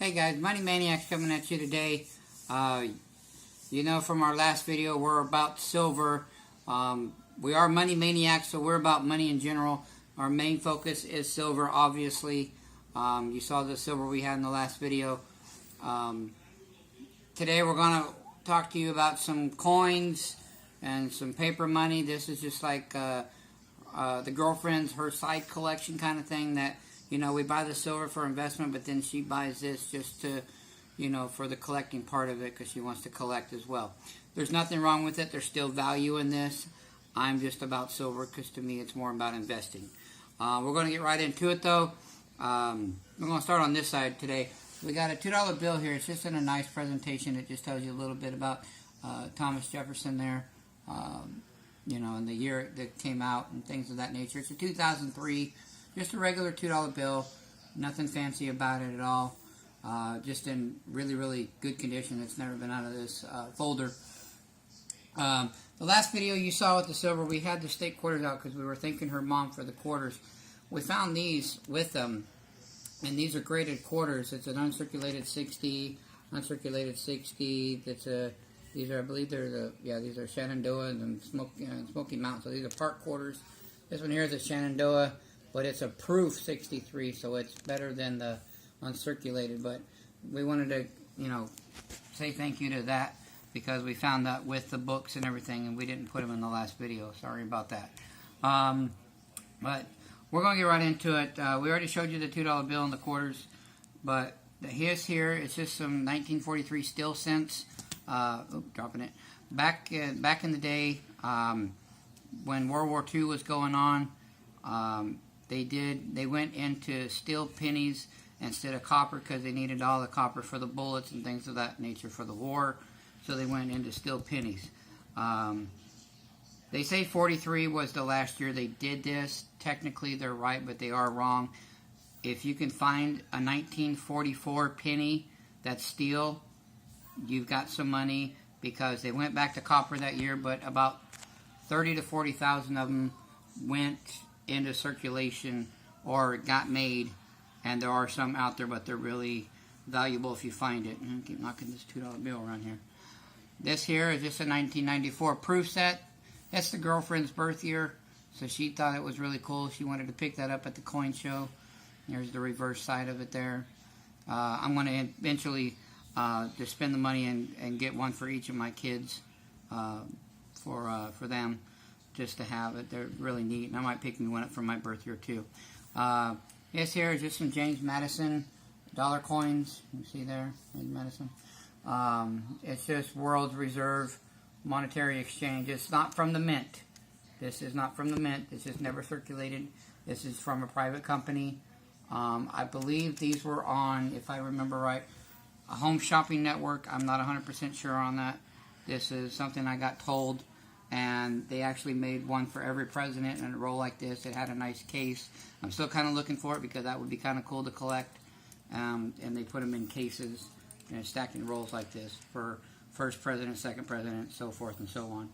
Hey guys, Money Maniacs coming at you today. You know from our last video we're about silver. We are Money Maniacs, so we're about money in general. Our main focus is silver, obviously. You saw the silver we had in the last video. Today we're going to talk to you about some coins and some paper money. This is just like the girlfriend's, her side collection kind of thing that, you know, we buy the silver for investment, but then she buys this just to, you know, for the collecting part of it because she wants to collect as well. There's nothing wrong with it. There's still value in this. I'm just about silver because to me it's more about investing. We're going to get right into it though. We're going to start on this side today. We got a $2 bill here. It's just in a nice presentation. It just tells you a little bit about Thomas Jefferson there. You know, and the year that came out and things of that nature. It's a 2003. Just a regular $2 bill, nothing fancy about it at all. Just in really, really good condition. It's never been out of this folder. The last video you saw with the silver, we had the state quarters out because we were thanking her mom for the quarters. We found these with them, and these are graded quarters. It's an uncirculated 60, uncirculated 60. These are, I believe these are Shenandoah and Smoky Mountain. So these are part quarters. This one here is a Shenandoah. But it's a proof 63, so it's better than the uncirculated. But we wanted to, you know, say thank you to that because we found that with the books and everything, and we didn't put them in the last video. Sorry about that. But we're going to get right into it. We already showed you the $2 bill and the quarters, but his here, it's just some 1943 steel cents. Dropping it. Back in the day, when World War II was going on, they went into steel pennies instead of copper because they needed all the copper for the bullets and things of that nature for the war. So they went into steel pennies. They say 43 was the last year they did this. Technically they're right, but they are wrong. If you can find a 1944 penny that's steel, you've got some money because they went back to copper that year, but about 30 to 40,000 of them went into circulation or got made, and there are some out there, but they're really valuable if you find it. I keep knocking this $2 bill around here. This here is just a 1994 proof set. That's the girlfriend's birth year, so she thought it was really cool. She wanted to pick that up at the coin show. There's the reverse side of it there. I'm going to eventually just spend the money and get one for each of my kids for them. Just to have it. They're really neat, and I might pick me one up for my birth year too. This here is just some James Madison dollar coins. You see there, James Madison. It's just World Reserve Monetary Exchange. It's not from the mint. This is not from the mint. This is never circulated. This is from a private company. I believe these were on, if I remember right, a Home Shopping Network. I'm not 100% sure on that. This is something I got told. And they actually made one for every president in a roll like this. It had a nice case. I'm still kind of looking for it because that would be kind of cool to collect. And they put them in cases, you know, stacked in rolls like this for first president, second president, so forth and so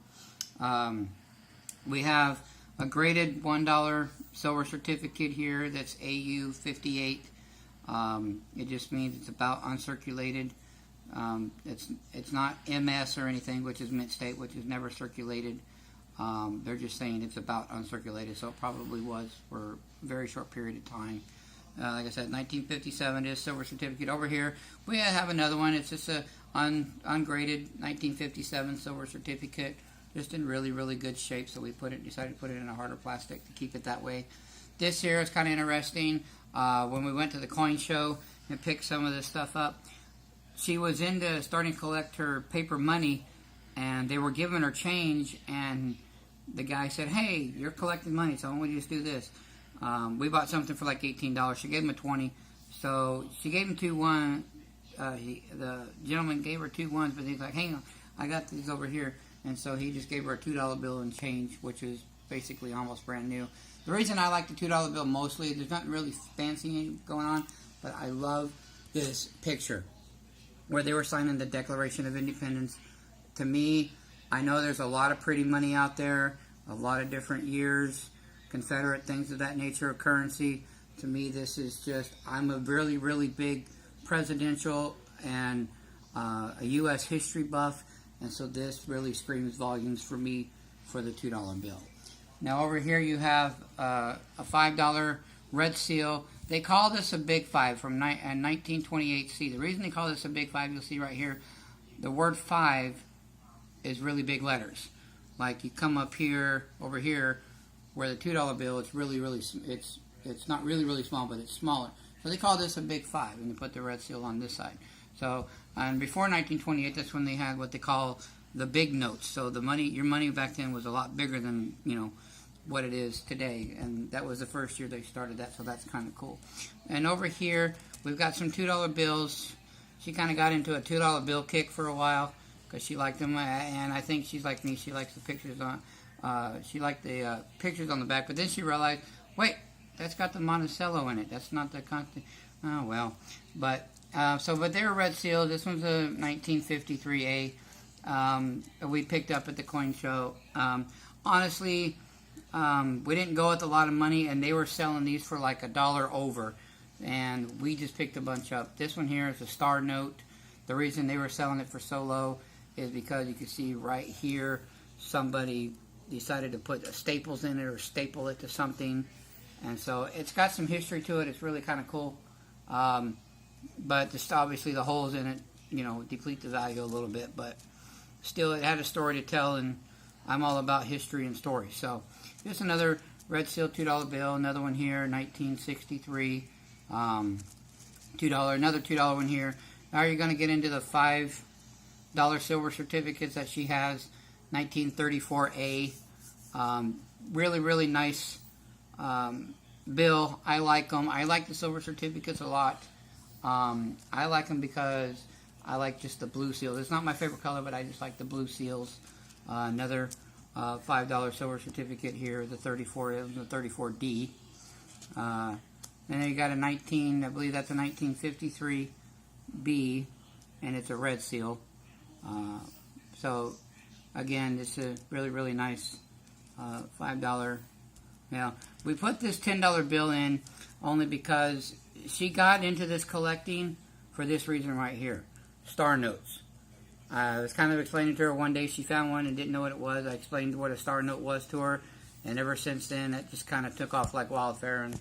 on. We have a graded $1 silver certificate here that's AU 58. It just means it's about uncirculated. It's not MS or anything, which is mint state, which is never circulated. They're just saying it's about uncirculated, so it probably was for a very short period of time. Like I said, 1957 is silver certificate. Over here, we have another one. It's just a ungraded 1957 silver certificate, just in really, really good shape. So we decided to put it in a harder plastic to keep it that way. This here is kind of interesting. When we went to the coin show and picked some of this stuff up, she was into starting to collect her paper money, and they were giving her change, and the guy said, "Hey, you're collecting money, so why don't we just do this?" We bought something for like $18. She gave him a 20, so she gave him the gentleman gave her 2 ones, but he's like, "Hang on, I got these over here," and so he just gave her a $2 bill and change, which is basically almost brand new. The reason I like the $2 bill mostly, there's nothing really fancy going on, but I love this picture where they were signing the Declaration of Independence. To me, I know there's a lot of pretty money out there, a lot of different years, Confederate things of that nature of currency. To me, this is just, I'm a really, really big presidential and a U.S. history buff, and so this really screams volumes for me for the $2 bill. Now over here you have a $5 red seal. They call this a Big Five from 1928C. The reason they call this a Big Five, you'll see right here, the word 5 is really big letters. Like you come up here, over here, where the $2 bill, it's really, it's not really small, but it's smaller. So they call this a Big Five, and they put the red seal on this side. So, and before 1928, that's when they had what they call the big notes. So the money, your money back then was a lot bigger than, what it is today, and that was the first year they started that, so that's kind of cool. And over here, we've got some $2 bills. She kind of got into a $2 bill kick for a while because she liked them, and I think she's like me. She likes the pictures on. She liked the pictures on the back, but then she realized, wait, that's got the Monticello in it. That's not the constant. Oh well, but but they're red seal. This one's a 1953A. We picked up at the coin show. Honestly. We didn't go with a lot of money, and they were selling these for like $1 over, and we just picked a bunch up. This one here is a star note. The reason they were selling it for so low is because you can see right here somebody decided to put staples in it or staple it to something, and so it's got some history to it. It's really kind of cool, but just obviously the holes in it, deplete the value a little bit, but still it had a story to tell, and I'm all about history and story. So here's another red seal $2 bill. Another one here, 1963. $2. Another $2 one here. Now you're going to get into the $5 silver certificates that she has. 1934A. Really nice bill. I like them. I like the silver certificates a lot. I like them because I like just the blue seals. It's not my favorite color, but I just like the blue seals. Another $5 silver certificate here, the 34D. And then you got a I believe that's a 1953B, and it's a red seal. So again, this is a really nice $5. Now we put this $10 bill in only because she got into this collecting for this reason right here: star notes. I was kind of explaining to her one day. She found one and didn't know what it was. I explained what a star note was to her, and ever since then, it just kind of took off like wildfire, and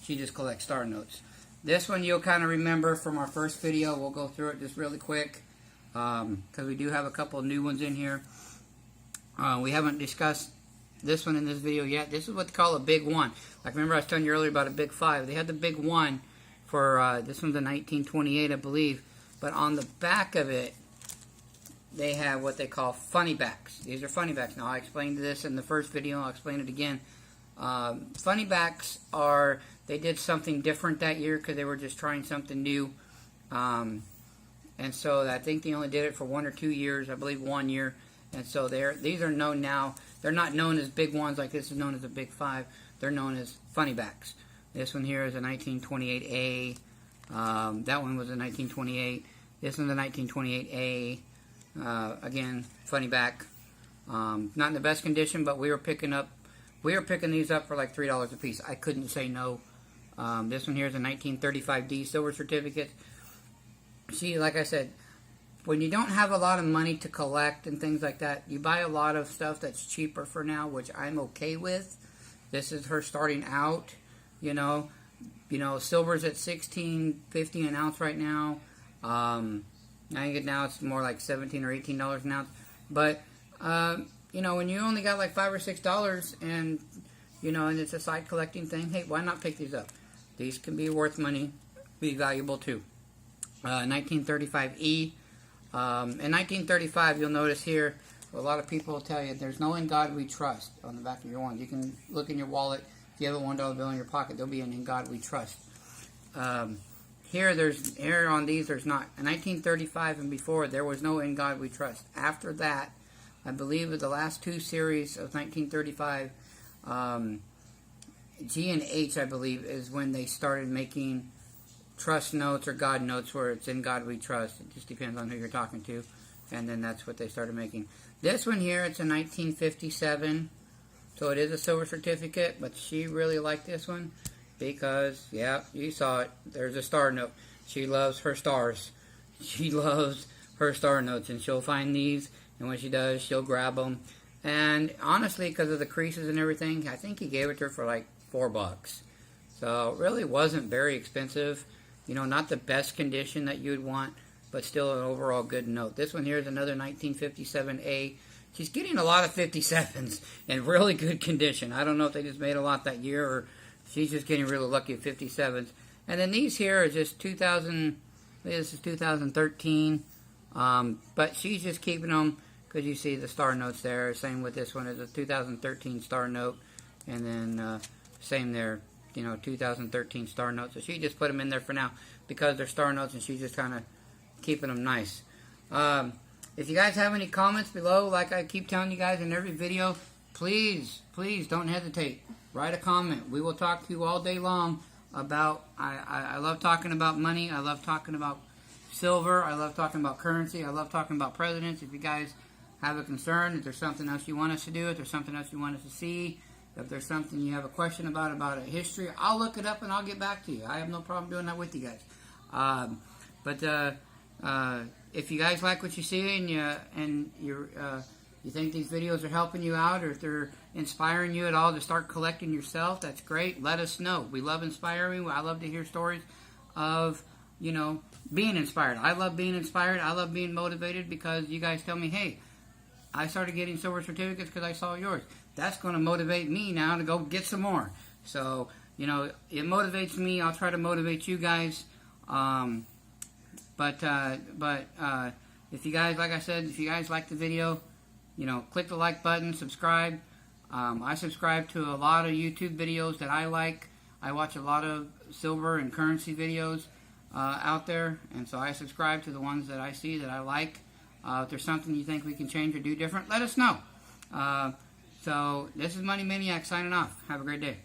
she just collects star notes. This one you'll kind of remember from our first video. We'll go through it just really quick because we do have a couple of new ones in here. We haven't discussed this one in this video yet. This is what they call a big one. Like remember I was telling you earlier about a big 5. They had the big one for this one's a 1928, I believe. But on the back of it, they have what they call funny backs. These are funny backs. Now, I explained this in the first video. I'll explain it again. Funny backs they did something different that year because they were just trying something new. And so I think they only did it for 1 or 2 years. I believe 1 year. And so these are known now. They're not known as big ones like this is known as a Big 5. They're known as funny backs. This one here is a 1928A. That one was a 1928. This one's a 1928A. Again, funny back. Not in the best condition, but we were picking these up for like $3 a piece. I couldn't say no. This one here is a 1935D silver certificate. See, like I said, when you don't have a lot of money to collect and things like that, you buy a lot of stuff that's cheaper for now, which I'm okay with. This is her starting out, silver's at $16.50 an ounce right now. I think now it's more like $17 or $18 an ounce. But when you only got like $5 or $6, and and it's a side collecting thing, hey, why not pick these up? These can be worth money, be valuable too. 1935E. In 1935, you'll notice here, a lot of people will tell you, there's no "In God We Trust" on the back of your ones. You can look in your wallet. If you have a $1 bill in your pocket, there'll be an "In God We Trust." Here on these, there's not. In 1935 and before, there was no "In God We Trust." After that, I believe with the last 2 series of 1935, G and H, I believe, is when they started making trust notes or God notes where it's "In God We Trust." It just depends on who you're talking to. And then that's what they started making. This one here, it's a 1957. So it is a silver certificate, but she really liked this one because, yeah, you saw it. There's a star note. She loves her stars. She loves her star notes, and she'll find these, and when she does, she'll grab them. And honestly, because of the creases and everything, I think he gave it to her for like $4. So it really wasn't very expensive. You know, not the best condition that you'd want, but still an overall good note. This one here is another 1957A. She's getting a lot of 57s in really good condition. I don't know if they just made a lot that year, or she's just getting really lucky at 57s. And then these here are just 2000. This is 2013. But she's just keeping them because you see the star notes there. Same with this one, is a 2013 star note, and then same there. You know, 2013 star notes. So she just put them in there for now because they're star notes, and she's just kind of keeping them nice. If you guys have any comments below, like I keep telling you guys in every video, please don't hesitate. Write a comment. We will talk to you all day long about, I love talking about money. I love talking about silver. I love talking about currency. I love talking about presidents. If you guys have a concern, if there's something else you want us to do, if there's something else you want us to see, if there's something you have a question about a history, I'll look it up and I'll get back to you. I have no problem doing that with you guys. If you guys like what you see and you think these videos are helping you out, or if they're inspiring you at all to start collecting yourself, that's great. Let us know. We love inspiring. I love to hear stories of, you know, being inspired. I love being inspired. I love being motivated because you guys tell me, hey, I started getting silver certificates because I saw yours. That's going to motivate me now to go get some more. So, you know, it motivates me. I'll try to motivate you guys. But if you guys, like I said, if you guys like the video, you know, click the like button, subscribe. I subscribe to a lot of YouTube videos that I like. I watch a lot of silver and currency videos out there, and so I subscribe to the ones that I see that I like. If there's something you think we can change or do different, let us know. So this is Money Maniac signing off. Have a great day.